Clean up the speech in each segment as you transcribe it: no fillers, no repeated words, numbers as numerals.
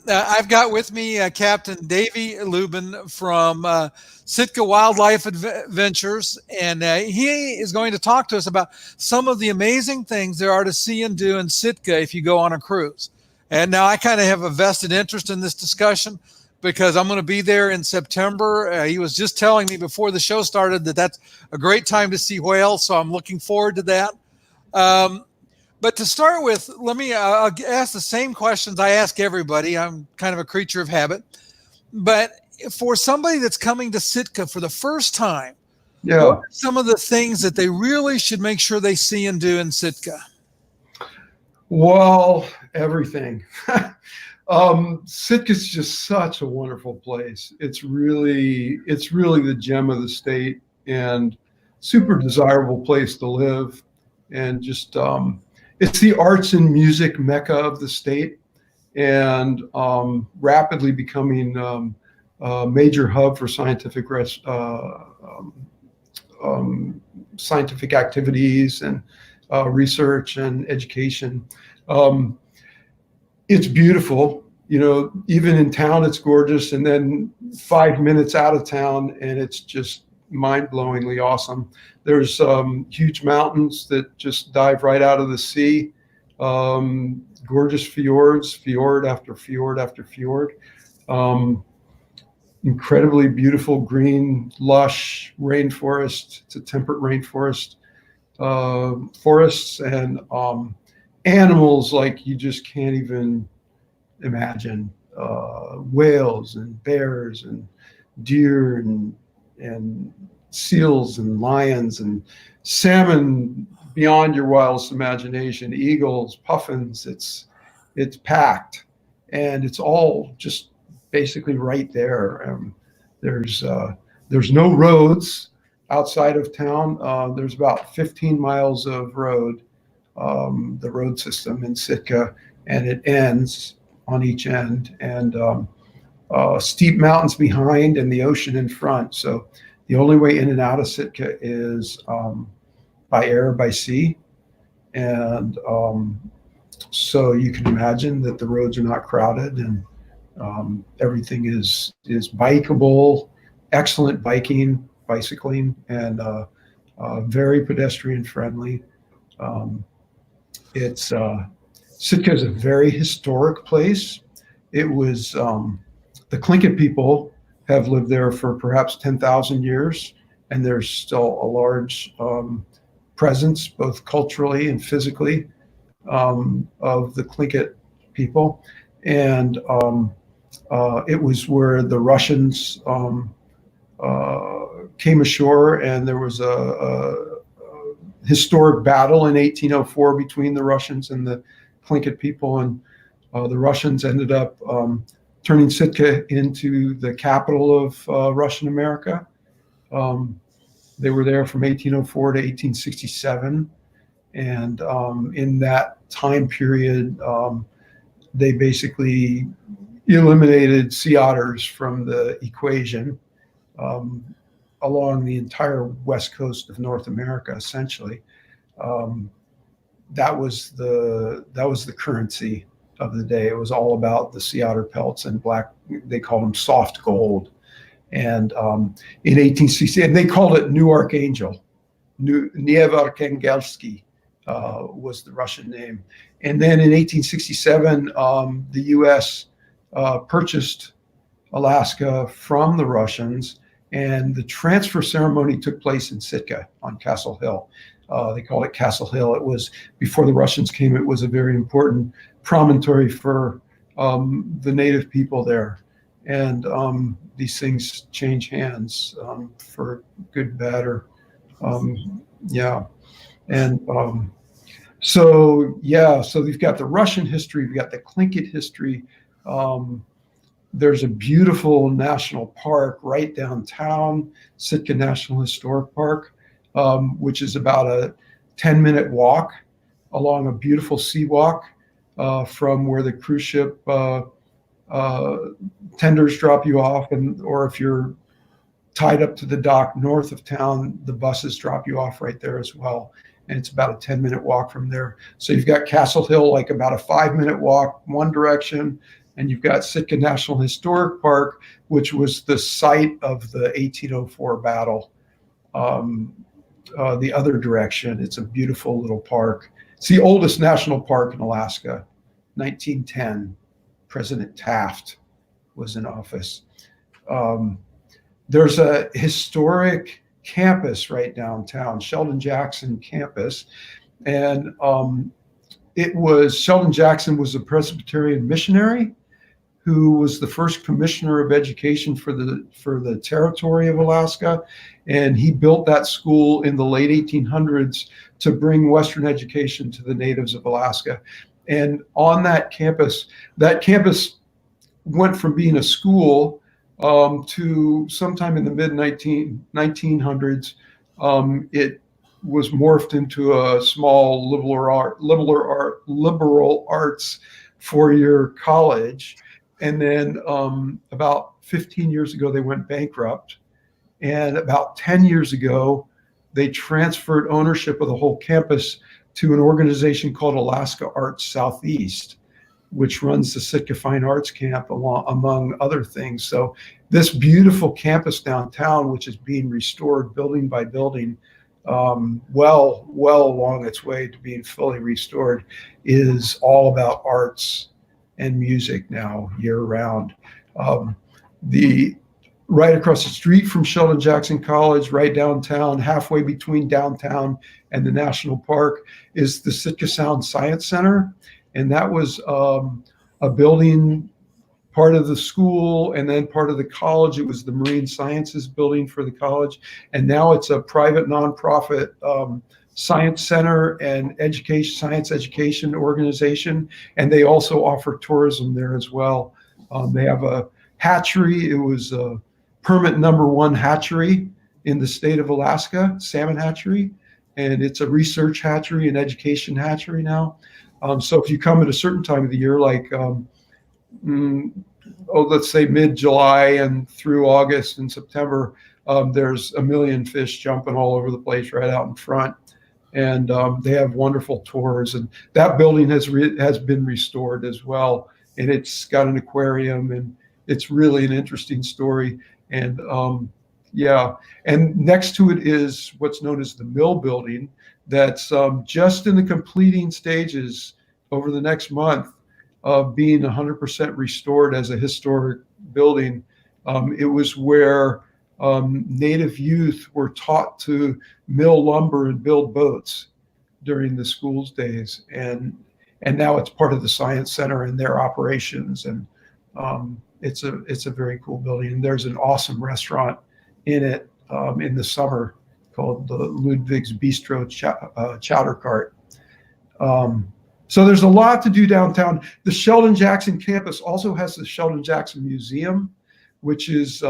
I've got with me Captain Davey Luben from Sitka Wildlife Adventures, and he is going to talk to us about some of the amazing things there are to see and do in Sitka if you go on a cruise. And now I kind of have a vested interest in this discussion because I'm going to be there in September. He was just telling me before the show started that that's a great time to see whales, so I'm looking forward to that. Um, but to start with, let me I'll ask the same questions I ask everybody. I'm kind of a creature of habit. But for somebody that's coming to Sitka for the first time, what Yeah. are some of the things that they really should make sure they see and do in Sitka? Well, everything. Sitka's just such a wonderful place. It's really the gem of the state and super desirable place to live. And just it's the arts and music mecca of the state, and rapidly becoming a major hub for um, scientific activities and research and education. Um, it's beautiful, even in town, it's gorgeous. And then 5 minutes out of town, and it's just mind-blowingly awesome. There's huge mountains that just dive right out of the sea. Gorgeous fjords, fjord after fjord after fjord. Um, Incredibly beautiful green, lush rainforest to temperate rainforest forests, and animals like you just can't even imagine. Whales and bears and deer and seals and lions and salmon beyond your wildest imagination. Eagles, puffins. It's packed, and it's all just basically right there. There's there's no roads outside of town. There's about 15 miles of road, the road system in Sitka, and it ends on each end, and steep mountains behind and the ocean in front. So the only way in and out of Sitka is by air, by sea. And so you can imagine that the roads are not crowded, and everything is bikeable, excellent bicycling, and very pedestrian friendly. Um, it's Sitka is a very historic place. It was the Tlingit people have lived there for perhaps 10,000 years, and there's still a large presence, both culturally and physically, of the Tlingit people. And it was where the Russians came ashore, and there was a historic battle in 1804 between the Russians and the Tlingit people, and the Russians ended up turning Sitka into the capital of Russian America. They were there from 1804 to 1867, and in that time period, they basically eliminated sea otters from the equation along the entire west coast of North America. Essentially, um, that was the currency of the day. It was all about the sea otter pelts and black. They called them soft gold. And in 1860, and they called it New Archangel. Niev Arkhangelski was the Russian name. And then in 1867, the U.S. Purchased Alaska from the Russians, and the transfer ceremony took place in Sitka on Castle Hill. They called it Castle Hill. It was, before the Russians came, it was a very important promontory for the native people there. And these things change hands for good, bad, or yeah. And so you've got the Russian history, you've got the Tlingit history. There's a beautiful national park right downtown, Sitka National Historic Park, which is about a 10-minute walk along a beautiful seawalk from where the cruise ship tenders drop you off, or if you're tied up to the dock north of town, the buses drop you off right there as well. And it's about a 10-minute walk from there. So you've got Castle Hill, like about a 5-minute walk one direction, And you've got Sitka National Historic Park, which was the site of the 1804 battle. The other direction, it's a beautiful little park. It's the oldest national park in Alaska. 1910, President Taft was in office. There's a historic campus right downtown, Sheldon Jackson campus. And Sheldon Jackson was a Presbyterian missionary who was the first commissioner of education for the territory of Alaska. And he built that school in the late 1800s to bring Western education to the natives of Alaska. And on that campus went from being a school to sometime in the mid 1900s. It was morphed into a small liberal arts four-year college. And then about 15 years ago, they went bankrupt. And about 10 years ago, they transferred ownership of the whole campus to an organization called Alaska Arts Southeast, which runs the Sitka Fine Arts Camp among other things. So this beautiful campus downtown, which is being restored building by building, well along its way to being fully restored, is all about arts and music now year round. Right across the street from Sheldon Jackson College, right downtown, halfway between downtown and the national park, is the Sitka Sound Science Center. And that was a building, part of the school and then part of the college. It was the Marine Sciences building for the college. And now it's a private nonprofit science center and science education organization. And they also offer tourism there as well. They have a hatchery. It was a permit #1 hatchery in the state of Alaska, salmon hatchery. And it's a research hatchery and education hatchery now. So if you come at a certain time of the year, like, let's say mid-July and through August and September, there's a million fish jumping all over the place right out in front. And they have wonderful tours. And that building has been restored as well. And it's got an aquarium, and it's really an interesting story. And and next to it is what's known as the Mill Building, that's just in the completing stages over the next month of being 100% restored as a historic building. It was where Native youth were taught to mill lumber and build boats during the school's days. And now it's part of the Science Center and their operations. And it's a very cool building. And there's an awesome restaurant in it in the summer called the Ludwig's Bistro Chowder Cart. So there's a lot to do downtown. The Sheldon Jackson campus also has the Sheldon Jackson Museum, which is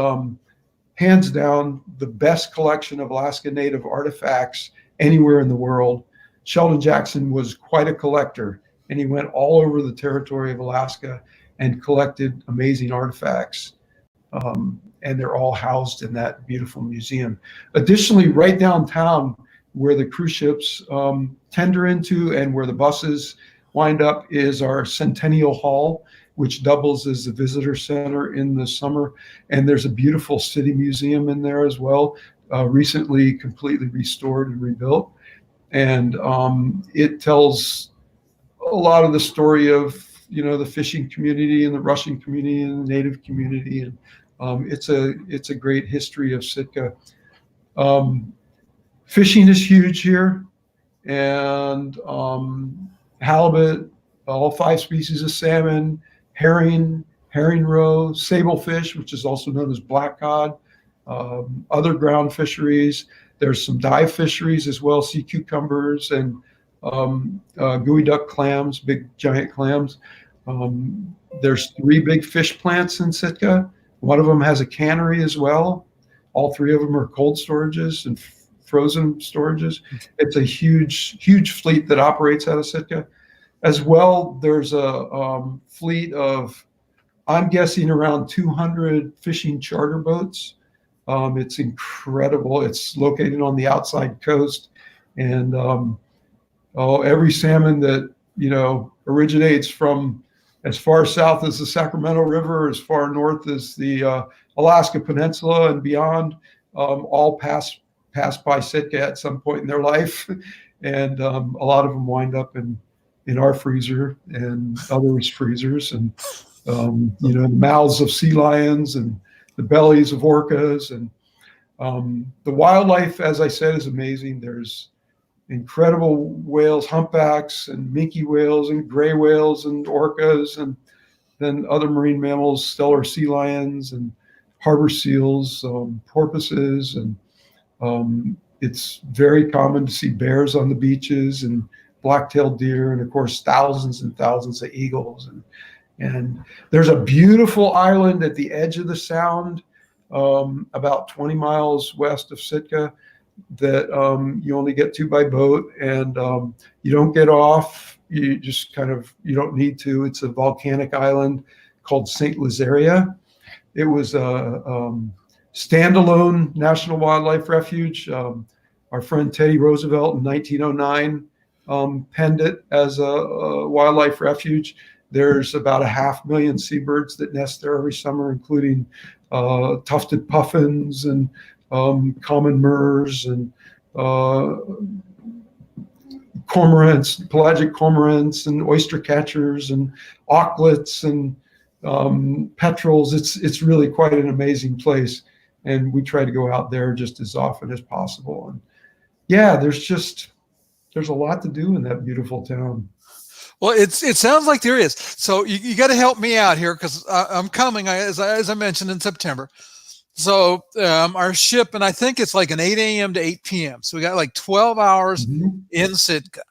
hands down the best collection of Alaska Native artifacts anywhere in the world. Sheldon Jackson was quite a collector, and he went all over the territory of Alaska and collected amazing artifacts. And they're all housed in that beautiful museum. Additionally, right downtown, where the cruise ships tender into and where the buses wind up, is our Centennial Hall, which doubles as the visitor center in the summer. And there's a beautiful city museum in there as well, recently completely restored and rebuilt. And it tells a lot of the story of, the fishing community and the Russian community and the Native community. And it's a great history of Sitka. Fishing is huge here, and halibut, all 5 species of salmon, herring roe, sablefish, which is also known as black cod, other ground fisheries. There's some dive fisheries as well, sea cucumbers and gooey duck clams, big giant clams. There's 3 big fish plants in Sitka. One of them has a cannery as well. All 3 of them are cold storages and frozen storages. It's a huge fleet that operates out of Sitka. As well, there's a fleet of, I'm guessing, around 200 fishing charter boats. It's incredible. It's located on the outside coast. And every salmon that, originates from as far south as the Sacramento River, as far north as the Alaska Peninsula and beyond, all pass by Sitka at some point in their life. And a lot of them wind up in our freezer and others' freezers, and the mouths of sea lions and the bellies of orcas. And the wildlife, as I said, is amazing. There's incredible whales, humpbacks and minke whales and gray whales and orcas, and then other marine mammals, stellar sea lions and harbor seals, porpoises, and it's very common to see bears on the beaches and black-tailed deer, and of course thousands and thousands of eagles. And there's a beautiful island at the edge of the sound, about 20 miles west of Sitka, that you only get to by boat, and you don't get off. You just you don't need to. It's a volcanic island called St. Lazaria. It was a standalone National Wildlife Refuge. Our friend Teddy Roosevelt in 1909 penned it as a wildlife refuge. There's about 500,000 seabirds that nest there every summer, including tufted puffins and common murres and cormorants, pelagic cormorants, and oyster catchers and auklets and petrels. It's really quite an amazing place, and we try to go out there just as often as possible. And yeah, there's a lot to do in that beautiful town. Well, it sounds like there is. So you got to help me out here, because I'm coming, as I mentioned, in September. So our ship, and I think it's like an 8 a.m. to 8 p.m. So we got like 12 hours in Sitka.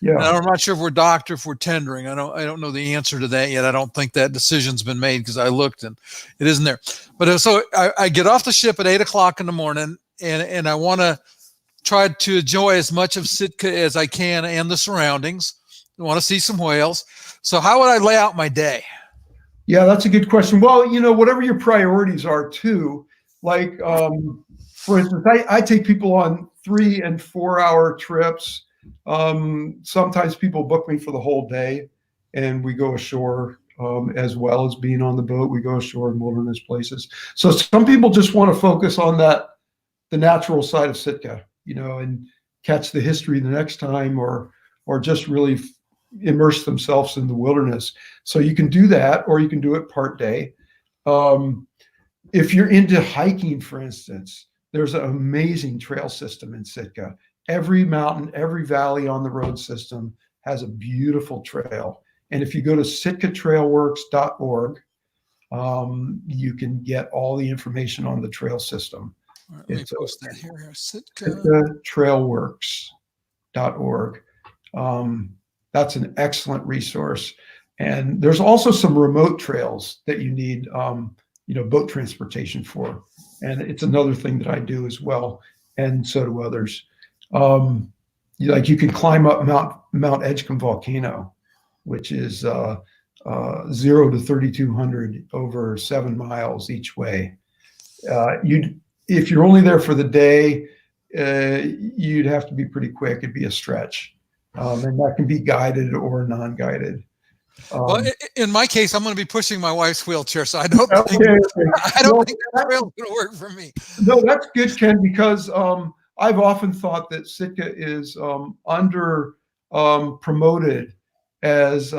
Yeah. And I'm not sure if we're docked or if we're tendering. I don't know the answer to that yet. I don't think that decision's been made, because I looked and it isn't there. But so I get off the ship at 8 o'clock in the morning, and I want to try to enjoy as much of Sitka as I can and the surroundings. I want to see some whales. So how would I lay out my day? Yeah, that's a good question. Well, whatever your priorities are too, like, for instance, I take people on 3 and 4 hour trips. Sometimes people book me for the whole day, and we go ashore, as well as being on the boat. We go ashore in wilderness places. So some people just want to focus on the natural side of Sitka, and catch the history the next time, or just really immerse themselves in the wilderness. So you can do that, or you can do it part day. If you're into hiking, for instance, there's an amazing trail system in Sitka. Every mountain, every valley on the road system has a beautiful trail. And if you go to sitkatrailworks.org, you can get all the information on the trail system. All right, let me post that here. sitkatrailworks.org. That's an excellent resource. And there's also some remote trails that you need, boat transportation for. And it's another thing that I do as well, and so do others. You can climb up Mount Edgecombe volcano, which is 0 to 3,200 over 7 miles each way. If you're only there for the day, you'd have to be pretty quick. It'd be a stretch. And that can be guided or non-guided. Well, in my case, I'm going to be pushing my wife's wheelchair, so I don't think that trail's going to work for me. No, that's good, Ken, because I've often thought that Sitka is under promoted as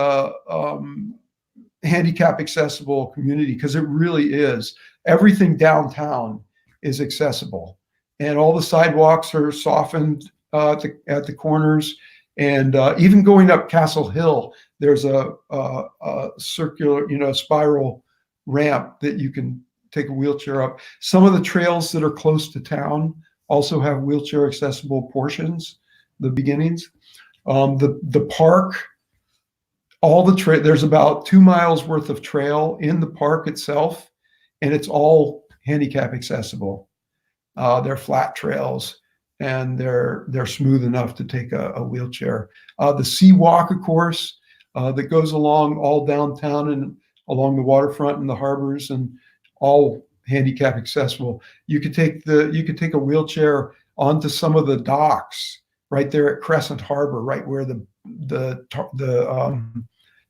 handicap accessible community, because it really is. Everything downtown is accessible, and all the sidewalks are softened at the corners. And even going up Castle Hill, there's a circular, spiral ramp that you can take a wheelchair up. Some of the trails that are close to town also have wheelchair accessible portions, the beginnings. The park, there's about 2 miles worth of trail in the park itself, and it's all handicap accessible. They're flat trails, and they're smooth enough to take a wheelchair. The Sea Walk, of course, that goes along all downtown and along the waterfront and the harbors, and all handicap accessible. You could take a wheelchair onto some of the docks right there at Crescent Harbor, right where the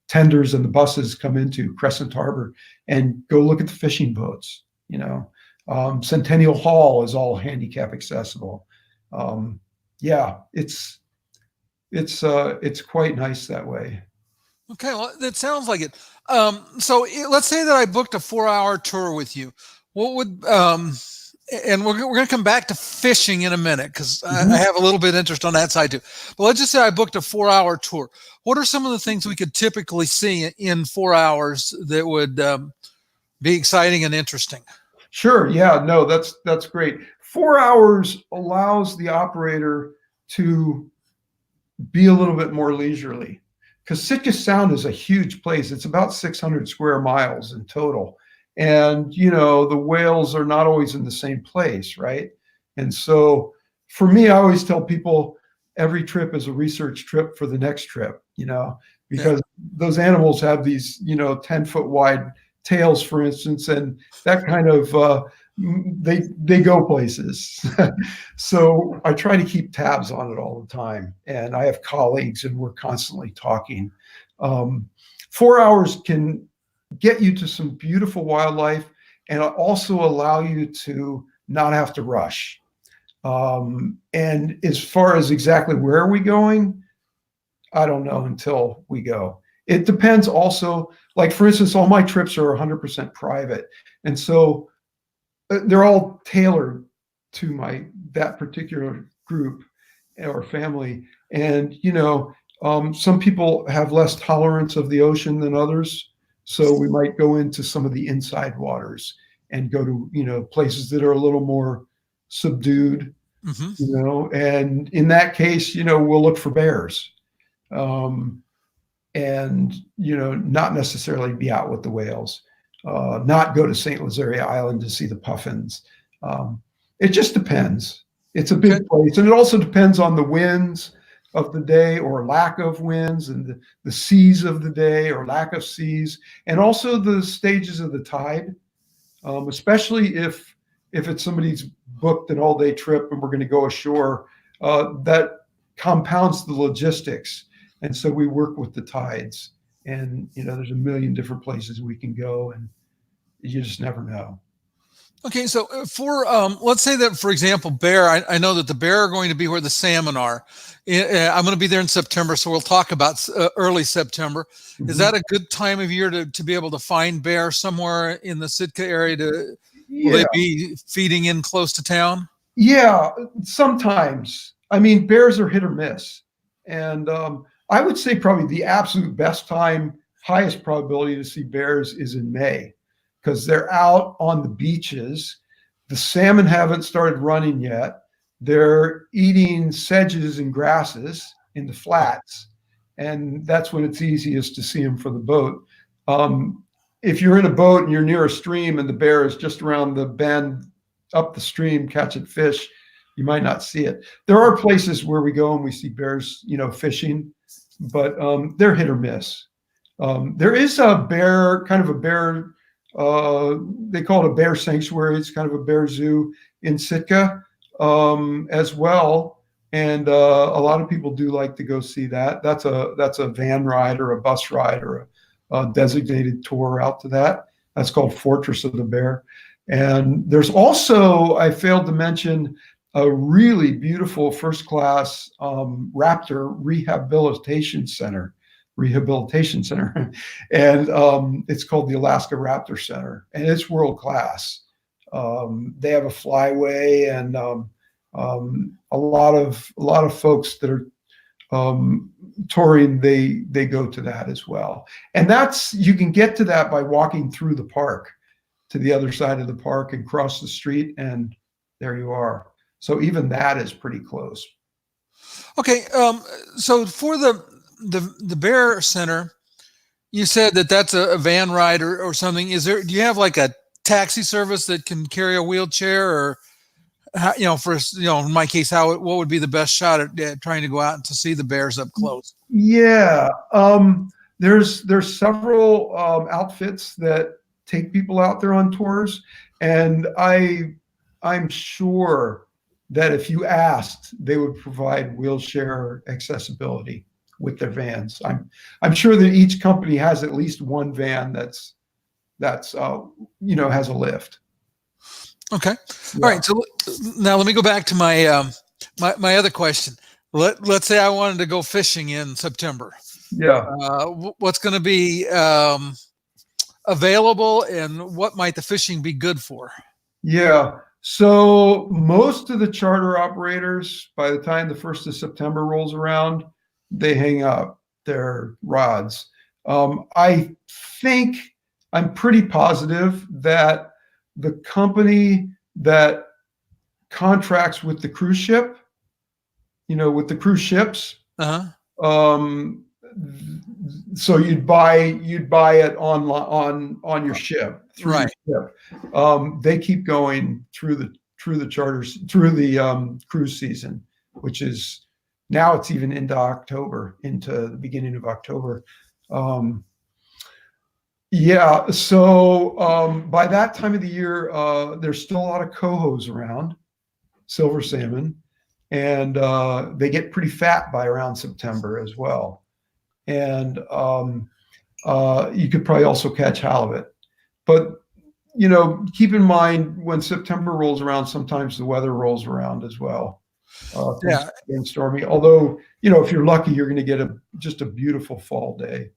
tenders and the buses come into Crescent Harbor, and go look at the fishing boats. Centennial Hall is all handicap accessible. Yeah, it's quite nice that way. Okay, well, that sounds like it. Let's say that I booked a 4-hour tour with you. What would and we're going to come back to fishing in a minute because I have a little bit of interest on that side too. But let's just say I booked a 4-hour tour. What are some of the things we could typically see in 4 hours that would be exciting and interesting? Sure. Yeah. No, that's great. 4 hours allows the operator to be a little bit more leisurely, because Sitka Sound is a huge place. It's about 600 square miles in total. And, the whales are not always in the same place, right? And so for me, I always tell people every trip is a research trip for the next trip, because those animals have these, 10-foot wide tails, for instance, and that kind of, they go places. So I try to keep tabs on it all the time. And I have colleagues and we're constantly talking. 4 hours can get you to some beautiful wildlife and also allow you to not have to rush. And as far as exactly where are we going, I don't know until we go. It depends also, like for instance, all my trips are 100% private. And so they're all tailored to that particular group or family. And, some people have less tolerance of the ocean than others. So we might go into some of the inside waters and go to, places that are a little more subdued, and in that case, we'll look for bears. And, not necessarily be out with the whales, not go to St. Lazaria Island to see the puffins. It just depends. It's a big place. And it also depends on the winds of the day or lack of winds, and the seas of the day or lack of seas, and also the stages of the tide, especially if it's somebody's booked an all-day trip and we're going to go ashore, that compounds the logistics. And so we work with the tides, and there's a million different places we can go, and you just never know. Okay, so for let's say that, for example, bear. I know that the bear are going to be where the salmon are. I'm going to be there in September, so we'll talk about early September. Mm-hmm. Is that a good time of year to be able to find bear somewhere in the Sitka area? Will they be feeding in close to town? Yeah, sometimes. I mean, bears are hit or miss, and I would say probably the absolute best time, highest probability to see bears is in May, because they're out on the beaches. The salmon haven't started running yet. They're eating sedges and grasses in the flats, and that's when it's easiest to see them for the boat. If you're in a boat and you're near a stream and the bear is just around the bend up the stream catching fish, you might not see it. There are places where we go and we see bears, fishing, but they're hit or miss. There is a bear, they call it a bear sanctuary. It's kind of a bear zoo in Sitka as well. And a lot of people do like to go see that. That's a van ride or a bus ride or a designated tour out to that. That's called Fortress of the Bear. And there's also, I failed to mention, a really beautiful first-class raptor rehabilitation center. And it's called the Alaska Raptor Center, and it's world-class. They have a flyway, and a lot of folks that are touring, they go to that as well. And you can get to that by walking through the park to the other side of the park and cross the street, and there you are. So even that is pretty close. Okay, so for the Bear Center, you said that's a van ride or something. Do you have like a taxi service that can carry a wheelchair, or in my case, what would be the best shot at trying to go out and to see the bears up close? Yeah, there's several outfits that take people out there on tours, and I'm sure that if you asked, they would provide wheelchair accessibility with their vans. I'm sure that each company has at least one van that's has a lift. Okay. Yeah. All right. So now let me go back to my my other question. Let's say I wanted to go fishing in September. Yeah. What's going to be available, and what might the fishing be good for? Yeah. So most of the charter operators, by the time the 1st of September rolls around, they hang up their rods. I think I'm pretty positive that the company that contracts with the cruise ship, with the cruise ships, um, so you'd buy it on your ship through Right. your ship. They keep going through the charters, through the cruise season, which is now it's even into the beginning of October. Yeah. So by that time of the year, there's still a lot of cohos around, silver salmon, and they get pretty fat by around September as well. And you could probably also catch halibut. But keep in mind when September rolls around, sometimes the weather rolls around as well. Yeah. And stormy. Although if you're lucky, you're going to get just a beautiful fall day.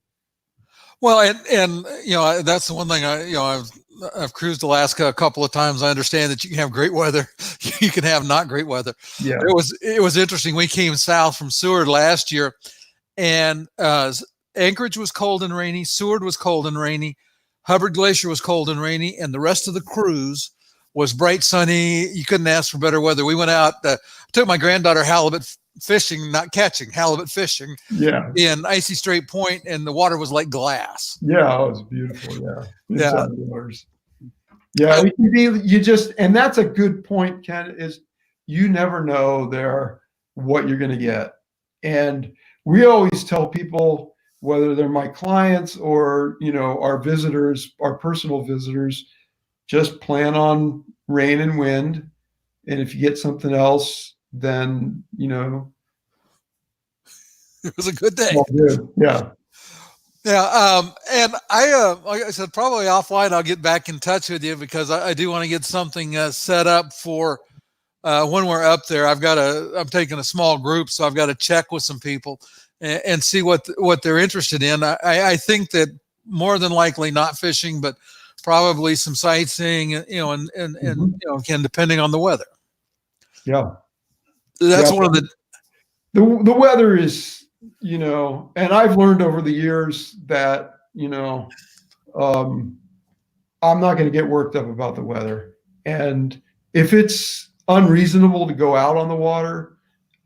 Well, and that's the one thing I've cruised Alaska a couple of times. I understand that you can have great weather, you can have not great weather. Yeah. It was interesting. We came south from Seward last year, and Anchorage was cold and rainy. Seward was cold and rainy. Hubbard Glacier was cold and rainy, and the rest of the cruise was bright, sunny. You couldn't ask for better weather. We went out, took my granddaughter halibut fishing, not catching, halibut fishing. Yeah. In Icy Strait Point, and the water was like glass. Yeah, it was beautiful. Yeah. Yeah. Yeah, it can be, and that's a good point, Ken, is you never know what you're going to get. And we always tell people, whether they're my clients or, our visitors, our personal visitors, just plan on rain and wind. And if you get something else, then, it was a good day. Yeah. Yeah. And like I said, probably offline, I'll get back in touch with you, because I do want to get something set up for when we're up there. I'm taking a small group, so I've got to check with some people and see what they're interested in. I think that more than likely not fishing, but probably some sightseeing, and again, depending on the weather. Yeah. That's one of the weather is, and I've learned over the years that, I'm not going to get worked up about the weather. And if it's unreasonable to go out on the water,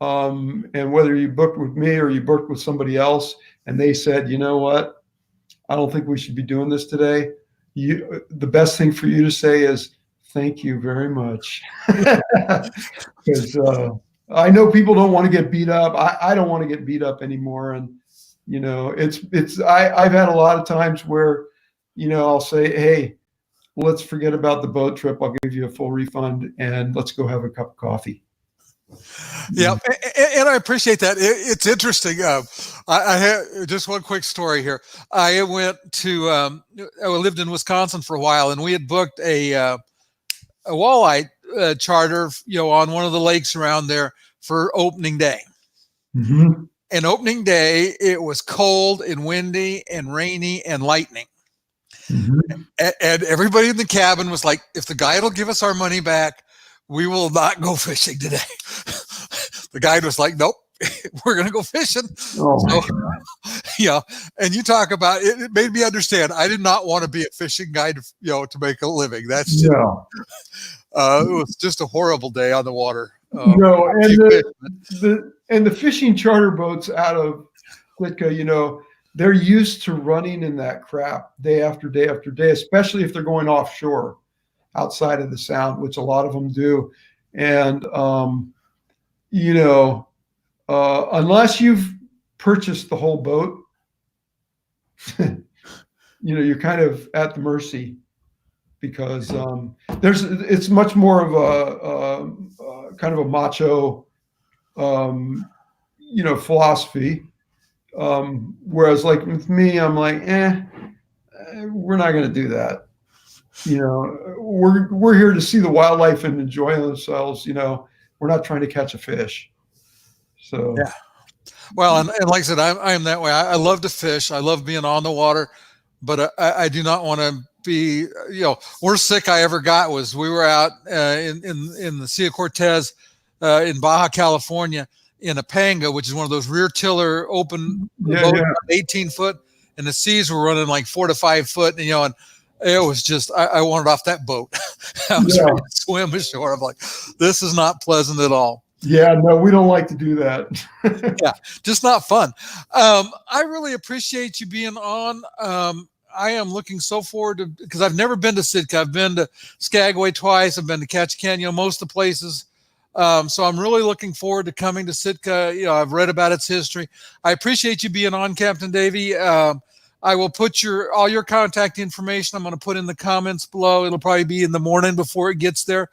and whether you booked with me or you booked with somebody else, and they said, you know what, I don't think we should be doing this today, the best thing for you to say is, thank you very much. Because I know people don't want to get beat up. I don't want to get beat up anymore. And, I've had a lot of times where, I'll say, hey, let's forget about the boat trip. I'll give you a full refund, and let's go have a cup of coffee. Yeah, and I appreciate that. It's interesting. I have just one quick story here. I lived in Wisconsin for a while, and we had booked a walleye charter, on one of the lakes around there for opening day. Mm-hmm. And opening day, it was cold and windy and rainy and lightning. Mm-hmm. And everybody in the cabin was like, if the guide will give us our money back, we will not go fishing today. The guide was like, nope, we're going to go fishing. Oh, so, and you talk about it, it made me understand. I did not want to be a fishing guide, to make a living. That's just, it was just a horrible day on the water. No, and the fishing charter boats out of Sitka, they're used to running in that crap day after day after day, especially if they're going offshore outside of the sound, which a lot of them do. And, unless you've purchased the whole boat, you're kind of at the mercy, because it's much more of a kind of a macho, philosophy. Whereas like with me, I'm like, we're not going to do that. You know, we're here to see the wildlife and enjoy themselves. You know, we're not trying to catch a fish. So Yeah. Well, and like I said, I am that way. I love to fish. I love being on the water, but I do not want to be, worst sick I ever got was we were out in the Sea of Cortez in Baja California in a panga, which is one of those rear tiller open yeah, boats, yeah, 18 foot, and the seas were running like 4 to 5 foot, and it was just, I wanted off that boat. I was yeah, ready to swim ashore. I'm like, this is not pleasant at all. yeah. No, we don't like to do that. Yeah, just not fun. I really appreciate you being on. I am looking so forward to, because I've never been to Sitka. I've been to Skagway twice. I've been to Ketchikan, most of the places. So I'm really looking forward to coming to Sitka. I've read about its history. I appreciate you being on, Captain Davy. I will put all your contact information. I'm going to put in the comments below. It'll probably be in the morning before it gets there.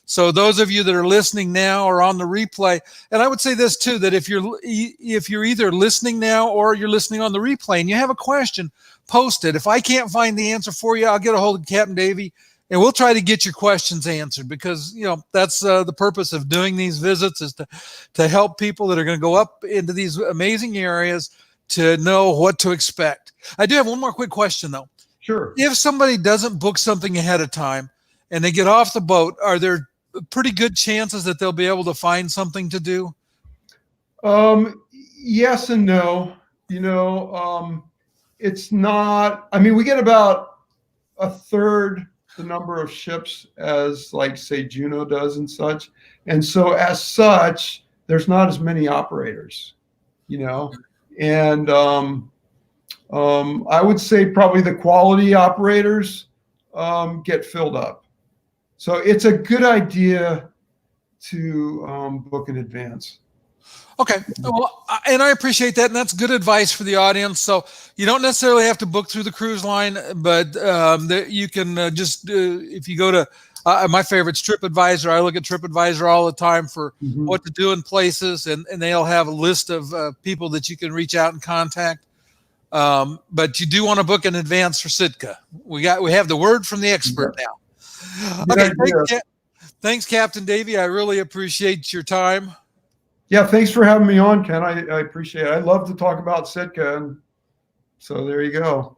So those of you that are listening now or on the replay, and I would say this too, that if you're either listening now or you're listening on the replay and you have a question, post it. If I can't find the answer for you, I'll get a hold of Captain Davy and we'll try to get your questions answered, because that's the purpose of doing these visits, is to help people that are going to go up into these amazing areas to know what to expect. I do have one more quick question though. Sure. If somebody doesn't book something ahead of time and they get off the boat, are there pretty good chances that they'll be able to find something to do? Yes and no. It's not, I mean, we get about a third the number of ships as, like, say, Juneau does and such. And so as such, there's not as many operators, and I would say probably the quality operators get filled up. So it's a good idea to book in advance. Okay. Well, and I appreciate that. And that's good advice for the audience. So you don't necessarily have to book through the cruise line, but you can just, if you go to my favorite's TripAdvisor. I look at TripAdvisor all the time for what to do in places, and they'll have a list of people that you can reach out and contact. But you do want to book in advance for Sitka. We have the word from the expert now. Okay. Thanks, Captain Davy. I really appreciate your time. Yeah, thanks for having me on, Ken. I appreciate it. I love to talk about Sitka, and so there you go.